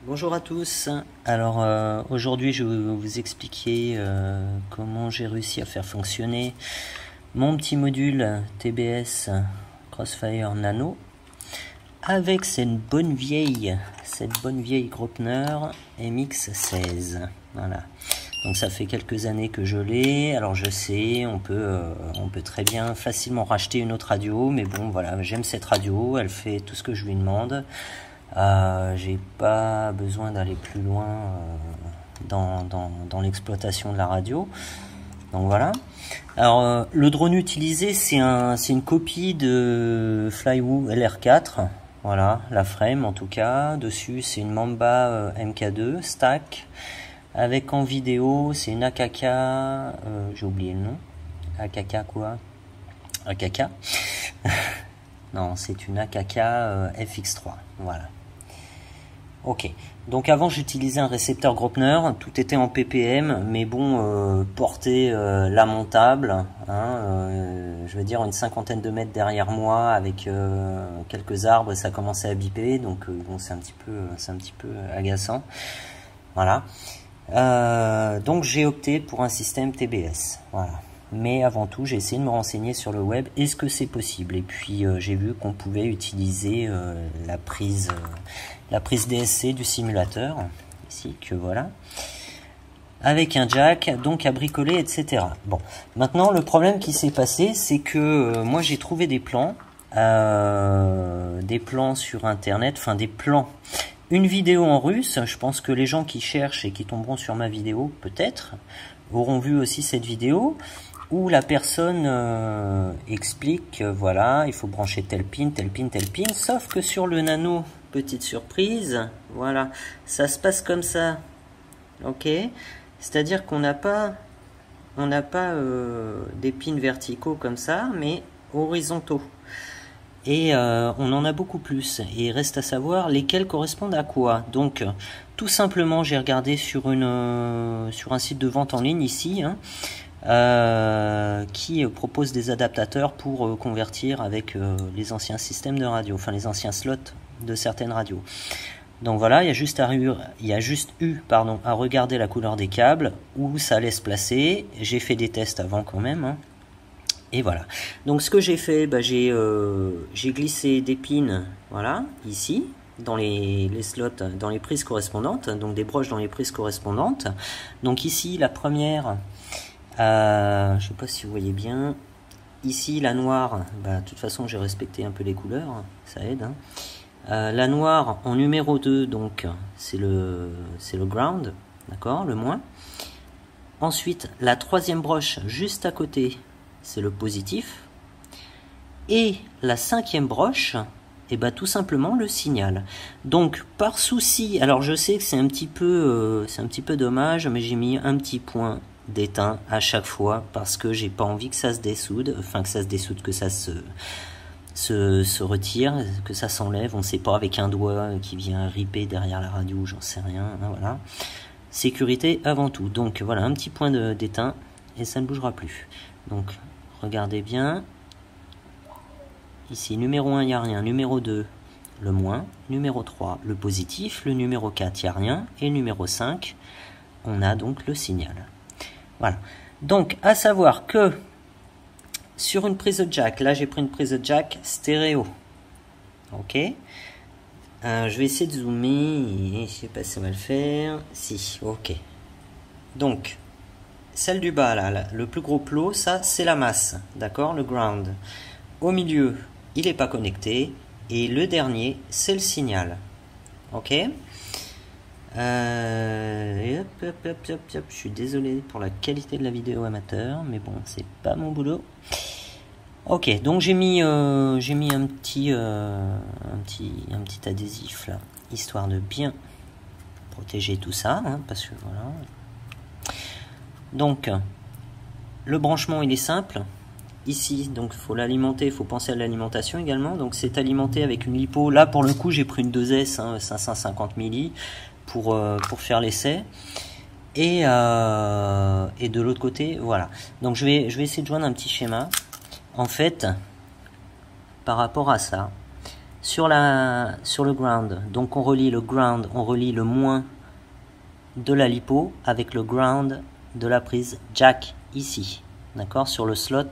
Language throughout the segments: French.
Bonjour à tous. Alors aujourd'hui je vais vous expliquer comment j'ai réussi à faire fonctionner mon petit module TBS Crossfire Nano avec cette bonne vieille Graupner MX16. Voilà. Donc ça fait quelques années que je l'ai. Alors je sais, on peut très bien facilement racheter une autre radio, mais bon voilà, j'aime cette radio, elle fait tout ce que je lui demande. J'ai pas besoin d'aller plus loin dans l'exploitation de la radio. Donc voilà. Alors le drone utilisé, c'est une copie de Flywoo LR4. Voilà, la frame en tout cas. Dessus, c'est une Mamba MK2 stack. Avec en vidéo, c'est une AKK, j'ai oublié le nom. AKK quoi? AKK. Non, c'est une AKK FX3. Voilà. Ok, donc avant j'utilisais un récepteur Graupner, tout était en ppm, mais bon, portée lamentable, hein, je veux dire une cinquantaine de mètres derrière moi avec quelques arbres, ça commençait à biper, donc bon, c'est un petit peu agaçant. Voilà. Donc j'ai opté pour un système TBS. Voilà. Mais avant tout, j'ai essayé de me renseigner sur le web, est-ce que c'est possible? Et puis j'ai vu qu'on pouvait utiliser la prise DSC du simulateur, ici, que voilà, avec un jack, donc à bricoler, etc. Bon, maintenant le problème qui s'est passé, c'est que moi j'ai trouvé des plans sur internet, enfin des plans, une vidéo en russe. Je pense que les gens qui cherchent et qui tomberont sur ma vidéo, peut-être, auront vu aussi cette vidéo, où la personne explique que voilà, il faut brancher tel pin, sauf que sur le Nano, petite surprise, voilà, ça se passe comme ça, ok, c'est-à-dire qu'on n'a pas des pins verticaux comme ça, mais horizontaux, et on en a beaucoup plus, et il reste à savoir lesquels correspondent à quoi. Donc tout simplement, j'ai regardé sur un site de vente en ligne ici, hein, qui propose des adaptateurs pour convertir avec les anciens systèmes de radio, enfin les anciens slots de certaines radios. Donc voilà, il y a juste eu à regarder la couleur des câbles, où ça allait se placer. J'ai fait des tests avant quand même, hein. Et voilà. Donc ce que j'ai fait, j'ai glissé des pins, voilà, ici, dans les slots, dans les prises correspondantes, donc des broches dans les prises correspondantes. Donc ici, la première, je sais pas si vous voyez bien, ici la noire, de toute façon j'ai respecté un peu les couleurs, ça aide, hein. La noire en numéro 2, donc c'est le ground, d'accord, le moins. Ensuite, la troisième broche juste à côté, c'est le positif. Et la cinquième broche, tout simplement le signal. Donc par souci, alors je sais que c'est un petit peu dommage, mais j'ai mis un petit point d'éteint à chaque fois parce que j'ai pas envie que ça se dessoude, que ça se retire, que ça s'enlève, on sait pas, avec un doigt qui vient ripper derrière la radio, j'en sais rien, hein, voilà. Sécurité avant tout. Donc voilà, un petit point d'éteint et ça ne bougera plus. Donc regardez bien. Ici, numéro 1, il n'y a rien. Numéro 2, le moins. Numéro 3, le positif. Le numéro 4, il n'y a rien. Et numéro 5, on a donc le signal. Voilà. Donc, à savoir que sur une prise de jack, là j'ai pris une prise de jack stéréo. Ok. Je vais essayer de zoomer. Je sais pas si ça va le faire. Si, ok. Donc, celle du bas, là, le plus gros plot, ça c'est la masse. D'accord, le ground. Au milieu, il n'est pas connecté. Et le dernier, c'est le signal. Ok. Je suis désolé pour la qualité de la vidéo amateur, mais bon, c'est pas mon boulot. Ok, donc j'ai mis un petit adhésif là, histoire de bien protéger tout ça, hein, parce que voilà. Donc le branchement il est simple. Ici, donc il faut l'alimenter, il faut penser à l'alimentation également. Donc c'est alimenté avec une lipo. Là pour le coup j'ai pris une 2S, hein, 550 milli pour faire l'essai. Et de l'autre côté, voilà. Donc je vais essayer de joindre un petit schéma. En fait, par rapport à ça, sur le ground. Donc on relie le ground, on relie le moins de la LiPo avec le ground de la prise jack ici, d'accord, sur le slot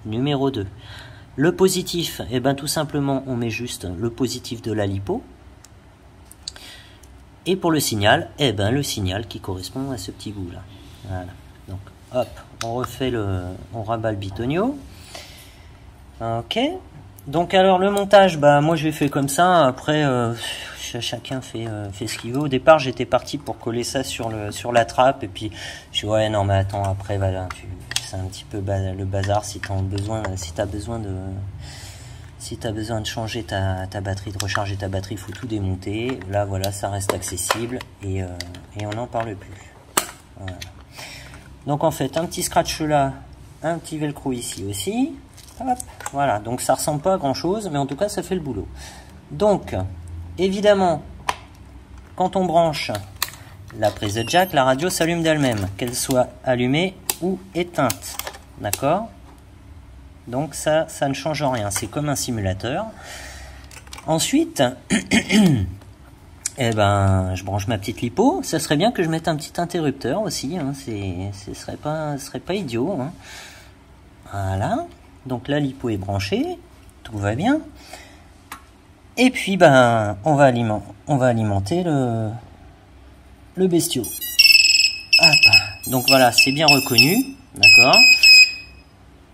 numéro 2. Le positif, et ben tout simplement on met juste le positif de la LiPo. Et pour le signal, et ben le signal qui correspond à ce petit bout là. Voilà. Donc hop, on rabat le bitonio. Ok. Donc alors le montage, bah moi je l'ai fait comme ça. Après chacun fait ce qu'il veut. Au départ j'étais parti pour coller ça sur la trappe et puis je suis ouais non mais attends après voilà c'est un petit peu le bazar si t'as besoin de changer ta batterie, de recharger ta batterie, il faut tout démonter. Là voilà ça reste accessible et on n'en parle plus. Voilà. Donc en fait un petit scratch là, un petit velcro ici aussi. Hop, voilà, donc ça ressemble pas à grand chose, mais en tout cas ça fait le boulot. Donc, évidemment, quand on branche la prise de jack, la radio s'allume d'elle-même, qu'elle soit allumée ou éteinte. D'accord? Donc ça ne change rien, c'est comme un simulateur. Ensuite, eh ben, je branche ma petite LiPo. Ça serait bien que je mette un petit interrupteur aussi, hein, ce serait pas idiot. Hein. Voilà. Donc la LiPo est branchée, tout va bien. Et puis ben on va alimenter le bestiau. Hop. Donc voilà, c'est bien reconnu, d'accord.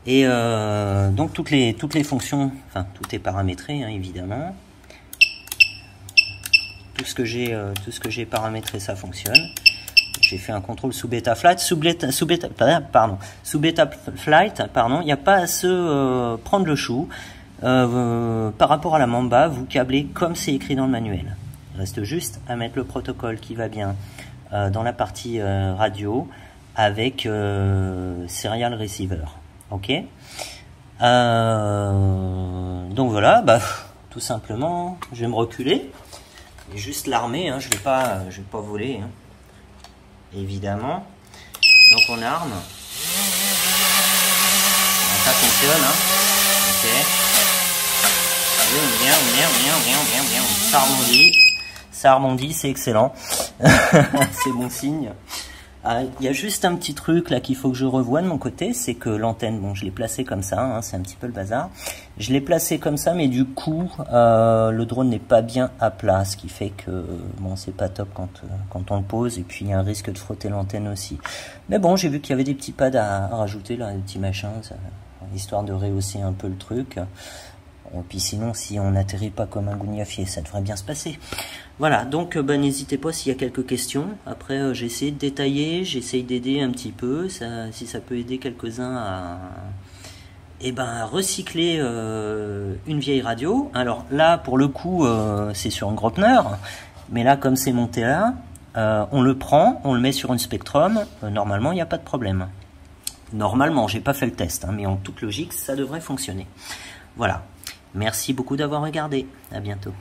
Et donc toutes les fonctions, enfin tout est paramétré hein, évidemment. Tout ce que j'ai paramétré, ça fonctionne. J'ai fait un contrôle sous beta flight, sous beta flight, pardon, il n'y a pas à se prendre le chou. Par rapport à la Mamba, vous câblez comme c'est écrit dans le manuel. Il reste juste à mettre le protocole qui va bien dans la partie radio avec serial receiver. Ok. Donc voilà, bah tout simplement, je vais me reculer. Et juste l'armer, hein, je vais pas voler. Hein. Évidemment, donc on arme, ça fonctionne, hein. Ok, ça rebondit, c'est excellent, c'est bon signe. Il y a juste un petit truc là qu'il faut que je revoie de mon côté, c'est que l'antenne, bon je l'ai placée comme ça, hein, c'est un petit peu le bazar. Je l'ai placée comme ça, mais du coup le drone n'est pas bien à plat, ce qui fait que bon c'est pas top quand on le pose, et puis il y a un risque de frotter l'antenne aussi. Mais bon, j'ai vu qu'il y avait des petits pads à rajouter là, des petits machins, histoire de rehausser un peu le truc. Et puis sinon, si on n'atterrit pas comme un gougnafier, ça devrait bien se passer. Voilà, donc n'hésitez pas s'il y a quelques questions. Après, j'ai essayé de détailler, j'essaye d'aider un petit peu, si ça peut aider quelques-uns à recycler une vieille radio. Alors là, pour le coup, c'est sur un Grotner, mais là, comme c'est monté là, on le prend, on le met sur une Spectrum, normalement, il n'y a pas de problème. Normalement, j'ai pas fait le test, hein, mais en toute logique, ça devrait fonctionner. Voilà. Merci beaucoup d'avoir regardé. À bientôt.